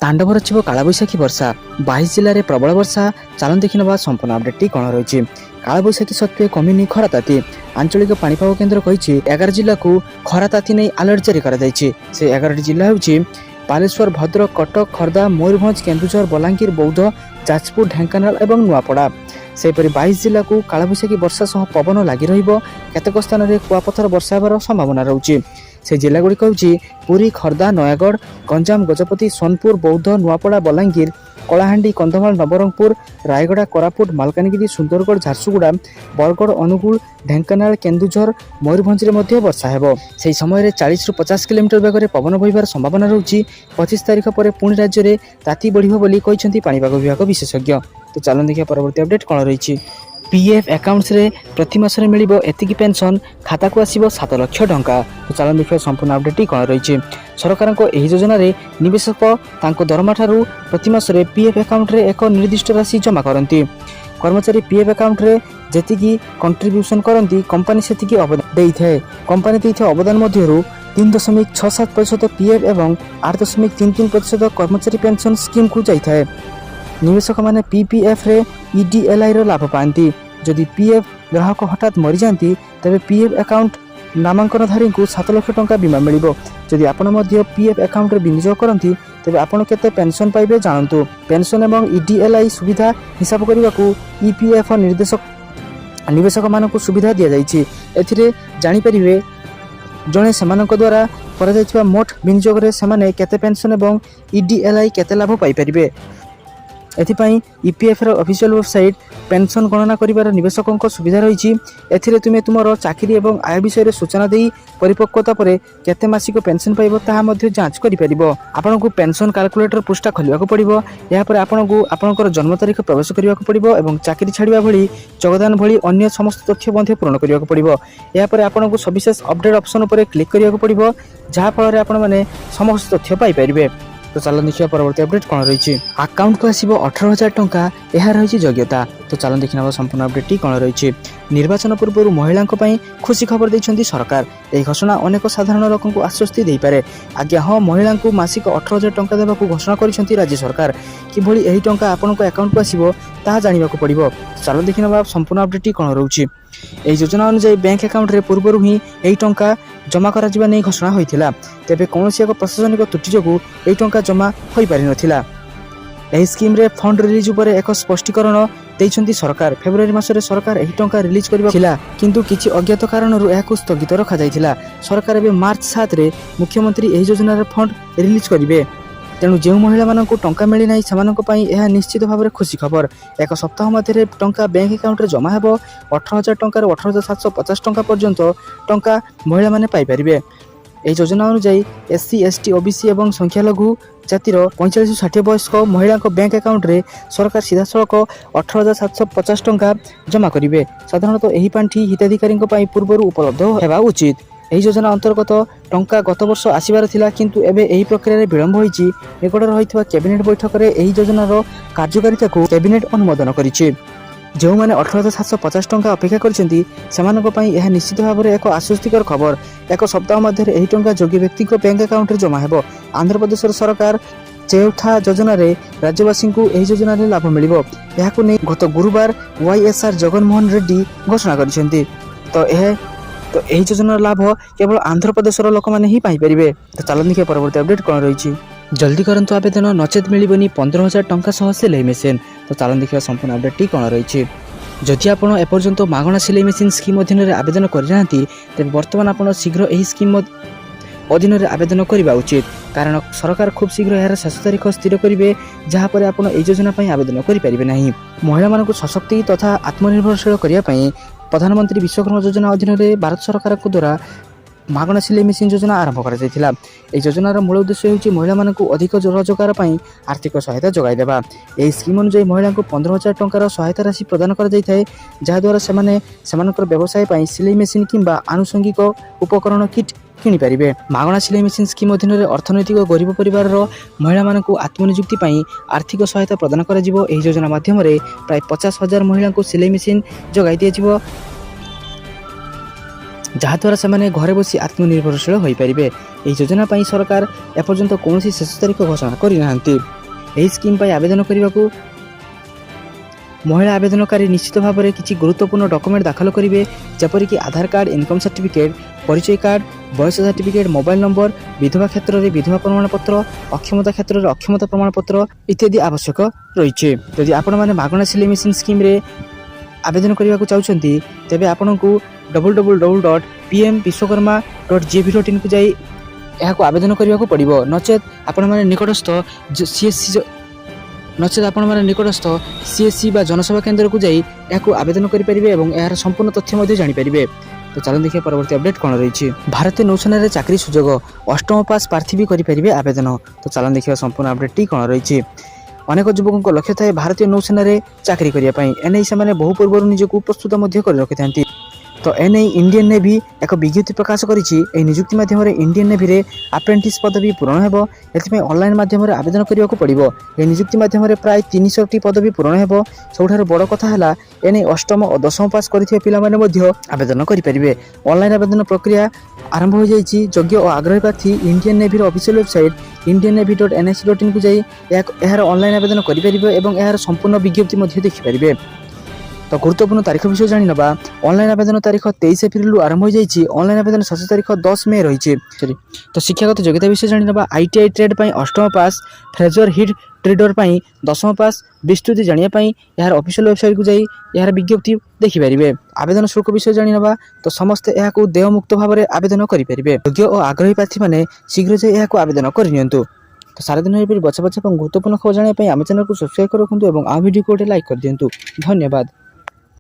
तांडव रचिब कालबैशाखी वर्षा 22 जिले में प्रबल वर्षा। चलन देखि नवा संपूर्ण अपडेट कौन रही। कालबैशाखी सत्वे कमिनी खरा ताती। आंचलिक पाणीपाग केन्द्र कही 11 जिला को खरा ताती नहीं अलर्ट जारी कर 11 जिला होउछि बालेश्वर, भद्रक, कटक, खर्दा, मयूरभंज, केन्दुझर, बलांगीर, बौद्ध, जाजपुर, ढेंकानाल और नुआपड़ा। सेपरि 22 जिला को कालबैशाखी वर्षा सह पवन लगी रहिबो। केतक स्थान में कुआपथर वर्षा होबार संभावना रहुछि। से जिलागुड़िक होउछि पुरी, खर्दा, नयागढ़, गंजाम, गजपति, सोनपुर, बौद्ध, नुआपड़ा, बलांगीर, कलाहांडी, कंधमाल, नवरंगपुर, रायगड़ा, कोरापुट, मालकानगिरी, सुंदरगढ़, झारसुगुड़ा, बरगढ़, अनुगुल, ढेंकानाल, केन्दुझर, मयूरभंज में वर्षा हेबो। से समय 40 ରୁ 50 किलोमीटर बेगर पवन बहिबार संभावना रहुछि। 25 तारिख पर पुणी राज्य में ताती बढ़िबो बोली कहिसेंती पाणीपाग विभाग विशेषज्ञ। तो चलन देखिए परवर्ती अपडेट कौन रही। पीएफ अकाउंट्स रे प्रति मास रे मिलिबो एतिकी पेंशन, खाता को आसीबो 7 लाख टंका। तो चलन देखिए संपूर्ण अपडेट कौन रही। सरकार को एही योजना रे निवेशक तांको दरमा ठारू प्रति मास रे पीएफ अकाउंट रे एक निर्दिष्ट राशि जमा करंती। कर्मचारी पीएफ अकाउंट रे जेतिकी कंट्रीब्यूशन करंती कंपनी सेतिकी अवदान देई थाए। कंपनी देइथा अवदान मध्यरु 3.67% पीएफ एवं 8.33% कर्मचारी पेंशन स्कीम को जाई थाए। निवेशक माने पीपीएफ रे ईडीएलआई रो लाभ पाती। जदि पीएफ ग्राहक हठात मरी जाती तेबे पीएफ अकाउंट नामांकनधारी को 7 लाख टंका बीमा मिलिबो। जदि आपण मध्य पीएफ अकाउंट रे विनियोग करंती तेबे आपण केते पेंशन पाइबे जानतु। पेंशन एवं ईडीएलआई सुविधा हिसाब करबा को ईपीएफ निर्देशक निवेशक मानक सुविधा दिया जाइछि। एथिरे जानि परिबे जणे सेमानक द्वारा करा जाइछबा मोट विनियोग रे सेमाने केते पेंशन एवं ईडीएलआई केते लाभ पाइ परिबे। एथिपाई ईपीएफ रो ऑफिशियल वेबसाइट पेंशन गणना करिवार निवेशकों को सुविधा रही। एथिरे तुमे तुमर चाकरी एवं आय विषय सूचना देई परिपक्वता परे केते मासिक पेंशन पाइबो ताहा मध्ये जांच करि परिबो। आपन को पेंशन कैलकुलेटर पृष्ठा खोलिबा को पड़िबो। या पर आपन को आपनकर जन्म तारीख प्रवेश करिबा को पड़िबो एवं चाकरी छाड़िबा भली योगदान भली अन्य समस्त तथ्य मध्ये पूर्ण करिबा को पड़िबो। या पर आपन को सविशेष अपडेट ऑप्शन ऊपर क्लिक करिबा को पड़िबो, जहा फल आपन माने समस्त तथ्य पाइ परिबे। तो चलन देखिए परवर्ती अपडेट कौन रही। अकाउंट को आसीबो 18,000 टंका, यह रही योग्यता। तो चलन देखिए संपूर्ण अपडेट कौन रही। निर्वाचन पूर्व महिला खुशी खबर देइछन्ती सरकार। यह घोषणा अनेक साधारण लोक को आश्वस्ति दे पारे। आज्ञा हाँ, महिला को मासिक 18,000 टंका देवा घोषणा करिसेंती राज्य सरकार। किभली एही टंका आपनक अकाउंट को आसीबो ताहा जानिबा को पड़िबो। चलन देखिए संपूर्ण अपडेट कौन रही। एही योजना अनुसार बैंक अकाउंट रे पूर्व ही एही टंका जमा करा जिबा नै घोषणा होइथिला। तेबे कोनोसी एक प्रशासनिक त्रुटि जोगु एही टंका जमा होई पारि नथिला। एही स्कीम रे फंड रिलीज ऊपर एक स्पष्टीकरण देइछन्ती सरकार। फेब्रुआरी मासरे सरकार एही टंका रिलीज करबा थिला, किंतु किछि अज्ञात कारणरु एहाकु स्थगित रखा जाइथिला। सरकार एबे मार्च 7 रे मुख्यमंत्री एही योजना रे फंड रिलीज करिवे। तेणु जो महिला मानक टंका मिली ना से यह निश्चित भाव में खुशी खबर। एक सप्ताह मध्य टंका बैंक अकाउंट रे जमा हेबो। 18,000 टंका 18,750 टंका पर्यंत टंका महिला माने पाई परिबे। एही योजना अनुसार एससी, एसटी, ओबीसी एवं संख्यालघु जातिर 45 ରୁ 60 वयस्क महिला बैंक अकाउंट रे सरकार सीधा सड़क 18,750 टंका जमा करिवे। साधारणतः एही पांठी हिताधिकारी पूर्व उपलब्ध हेबा उचित। एही योजना अंतर्गत टंका गत वर्ष आसीबार थिला, किंतु एबे एही प्रक्रिया रे विलंब होईची। निकटर होइथिबा कैबिनेट बैठक रे एही योजनार कार्यकारिता को कैबिनेट अनुमोदन करिछि। जो माने 18,750 टंका अपेक्षा करिसेंती सेमानक पई यह निश्चित भाव में एक आश्वस्तिकर खबर। एक सप्ताह मध्य एही टंका योग्य व्यक्ति को बैंक अकाउंट रे जमा हेबो। आंध्र प्रदेश सरकार चौथा योजना रे राज्यवासी को एही योजना रे लाभ मिलिबो। याकु नै गत गुरुवार वाईएसआर जगनमोहन रेड्डी घोषणा करिसेंती। तो यही योजनार लाभ केवल आंध्र प्रदेश लोक मैंने ही पाई परिबे। तो चलन देखिए परवर्ती अपडेट कौन रही। जल्दी करंतु आवेदन, नचेत मिलिबनी 15,000 टंका सह सिलाई मेसिन। तो चलन देखिए संपूर्ण अपडेट कौन रही। जदि आपण एपर्यंत मागणा सिलाई मेसिन स्कीम अधीन आवेदन करना तेज बर्तमान आप शीघ्र यही स्कीम अधीन आवेदन करने उचित, कारण सरकार खूब शीघ्र यार शेष तारीख स्थिर करेंगे, जहाँपर आप योजना आवेदन करेंगे ना। महिला सशक्ति तथा आत्मनिर्भरशील करने प्रधानमंत्री विश्वकर्मा योजना अधीन भारत सरकार द्वारा मागणा सिलाई मेसिन योजना आरंभ कर योजनार मूल उद्देश्य होची महिला मानकु अधिक रोजगार पाई आर्थिक सहायता जोगाई देबा। एही स्कीम अनुसार महिला को 15,000 टंकार सहायता राशि प्रदान कर जाइथाय, जहाद्वारा सेमानकर व्यवसाय पाई सिलाई मेसिन किंबा आनुषंगिक उपकरण किट किनि पारिबे। मागणा सिलाई मेसिन स्कीम अधीन अर्थनैतिक गरीब परिवार महिला मानकु आत्मनियुक्ति पाई आर्थिक सहायता प्रदान कर जिवो। एही योजना माध्यम रे प्राय 50,000 महिला को सिलाई मेसिन जोगाई दिया जिवो। ଯାହାଦ୍ୱାରା ସେମାନେ ଘରେ ବସି ଆତ୍ମନିର୍ଭରଶୀଳ ହୋଇପାରିବେ। ଏହି ଯୋଜନା ପାଇଁ ସରକାର ଏପର୍ଯ୍ୟନ୍ତ କୌଣସି ଶେଷ ତାରିଖ ଘୋଷଣା କରିନାହାନ୍ତି। ଏହି ସ୍କିମ୍ ପାଇଁ ଆବେଦନ କରିବାକୁ ମହିଳା ଆବେଦନକାରୀ ନିଶ୍ଚିତ ଭାବରେ କିଛି ଗୁରୁତ୍ୱପୂର୍ଣ୍ଣ ଡକୁମେଣ୍ଟ ଦାଖଲ କରିବେ, ଯେପରିକି ଆଧାର କାର୍ଡ଼, ଇନକମ୍ ସାର୍ଟିଫିକେଟ୍, ପରିଚୟ କାର୍ଡ଼, ବୟସ ସାର୍ଟିଫିକେଟ୍, ମୋବାଇଲ ନମ୍ବର, ବିଧବା କ୍ଷେତ୍ରରେ ବିଧବା ପ୍ରମାଣପତ୍ର, ଅକ୍ଷମତା କ୍ଷେତ୍ରରେ ଅକ୍ଷମତା ପ୍ରମାଣପତ୍ର ଇତ୍ୟାଦି ଆବଶ୍ୟକ ରହିଛି। ଯଦି ଆପଣମାନେ ମାଗଣା ସିଲେଇ ମେସିନ୍ ସ୍କିମ୍ରେ ଆବେଦନ କରିବାକୁ ଚାହୁଁଛନ୍ତି, ତେବେ ଆପଣଙ୍କୁ www.pmvishwakarma.gov.in କୁ ଯାଇ ଏହାକୁ ଆବେଦନ କରିବାକୁ ପଡ଼ିବ। ନଚେତ୍ ଆପଣମାନେ ନିକଟସ୍ଥ ସିଏସ୍ସି ବା ଜନସେବା କେନ୍ଦ୍ରକୁ ଯାଇ ଏହାକୁ ଆବେଦନ କରିପାରିବେ ଏବଂ ଏହାର ସମ୍ପୂର୍ଣ୍ଣ ତଥ୍ୟ ମଧ୍ୟ ଜାଣିପାରିବେ। ତ ଚାଲନ୍ତୁ ଦେଖିବା ପରବର୍ତ୍ତୀ ଅପଡେଟ୍ କ'ଣ ରହିଛି। ଭାରତୀୟ ନୌସେନାରେ ଚାକିରି ସୁଯୋଗ, ଅଷ୍ଟମ ପାସ୍ ପ୍ରାର୍ଥୀ ବି କରିପାରିବେ ଆବେଦନ। ତ ଚାଲନ୍ତୁ ଦେଖିବା ସମ୍ପୂର୍ଣ୍ଣ ଅପଡେଟ୍ଟି କ'ଣ ରହିଛି। ଅନେକ ଯୁବକଙ୍କ ଲକ୍ଷ୍ୟ ଥାଏ ଭାରତୀୟ ନୌସେନାରେ ଚାକିରି କରିବା ପାଇଁ। ଏନେଇ ସେମାନେ ବହୁ ପୂର୍ବରୁ ନିଜକୁ ପ୍ରସ୍ତୁତ ମଧ୍ୟ କରି ରଖିଥାନ୍ତି। ତ ଏନେଇ ଇଣ୍ଡିଆନ୍ ନେଭି ଏକ ବିଜ୍ଞପ୍ତି ପ୍ରକାଶ କରିଛି। ଏହି ନିଯୁକ୍ତି ମାଧ୍ୟମରେ ଇଣ୍ଡିଆନ୍ ନେଭିରେ ଆପ୍ରେଣ୍ଟିସ୍ ପଦବୀ ପୂରଣ ହେବ। ଏଥିପାଇଁ ଅନଲାଇନ୍ ମାଧ୍ୟମରେ ଆବେଦନ କରିବାକୁ ପଡ଼ିବ। ଏହି ନିଯୁକ୍ତି ମାଧ୍ୟମରେ ପ୍ରାୟ 300ଟି ପଦବୀ ପୂରଣ ହେବ। ସବୁଠାରୁ ବଡ଼ କଥା ହେଲା ଏନେଇ ଅଷ୍ଟମ ଓ ଦଶମ ପାସ୍ କରିଥିବା ପିଲାମାନେ ମଧ୍ୟ ଆବେଦନ କରିପାରିବେ। ଅନଲାଇନ୍ ଆବେଦନ ପ୍ରକ୍ରିୟା ଆରମ୍ଭ ହୋଇଯାଇଛି। ଯୋଗ୍ୟ ଓ ଆଗ୍ରହୀ ପ୍ରାର୍ଥୀ ଇଣ୍ଡିଆନ୍ ନେଭିର ଅଫିସିଆଲ୍ ୱେବସାଇଟ୍ indiannavy.nsc.in କୁ ଯାଇ ଏହାର ଅନଲାଇନ୍ ଆବେଦନ କରିପାରିବେ ଏବଂ ଏହାର ସମ୍ପୂର୍ଣ୍ଣ ବିଜ୍ଞପ୍ତି ମଧ୍ୟ ଦେଖିପାରିବେ। ତ ଗୁରୁତ୍ୱପୂର୍ଣ୍ଣ ତାରିଖ ବିଷୟ ଜାଣିନେବା। ଅନଲାଇନ୍ ଆବେଦନ ତାରିଖ 23 ଏପ୍ରିଲରୁ ଆରମ୍ଭ ହୋଇଯାଇଛି। ଅନଲାଇନ୍ ଆବେଦନ ଶେଷ ତାରିଖ 10 ମେ ରହିଛି। ତ ଶିକ୍ଷାଗତ ଯୋଗ୍ୟତା ବିଷୟ ଜାଣିନେବା। ITI ଟ୍ରେଡ୍ ପାଇଁ ଅଷ୍ଟମ ପାସ୍, ଫ୍ରେଜର ହିଟ୍ ଟ୍ରେଡର ପାଇଁ ଦଶମ ପାସ୍। ବିସ୍ତୃତି ଜାଣିବା ପାଇଁ ଏହାର ଅଫିସିଆଲ୍ ୱେବସାଇଟ୍କୁ ଯାଇ ଏହାର ବିଜ୍ଞପ୍ତି ଦେଖିପାରିବେ। ଆବେଦନ ଶୁଳ୍କ ବିଷୟ ଜାଣିନେବା। ତ ସମସ୍ତେ ଏହାକୁ ଦେୟମୁକ୍ତ ଭାବରେ ଆବେଦନ କରିପାରିବେ। ଯୋଗ୍ୟ ଓ ଆଗ୍ରହୀ ପ୍ରାର୍ଥୀମାନେ ଶୀଘ୍ର ଯାଇ ଏହାକୁ ଆବେଦନ କରିନିଅନ୍ତୁ। ତ ସାରାଦିନ ଏପରି ବଛା ବଛା ଏବଂ ଗୁରୁତ୍ୱପୂର୍ଣ୍ଣ ଖବର ଜାଣିବା ପାଇଁ ଆମ ଚ୍ୟାନେଲକୁ ସବସ୍କ୍ରାଇବ୍ ରଖନ୍ତୁ ଏବଂ ଆମ ଭିଡ଼ିଓକୁ ଗୋଟେ ଲାଇକ୍ କରିଦିଅନ୍ତୁ। ଧନ୍ୟବାଦ।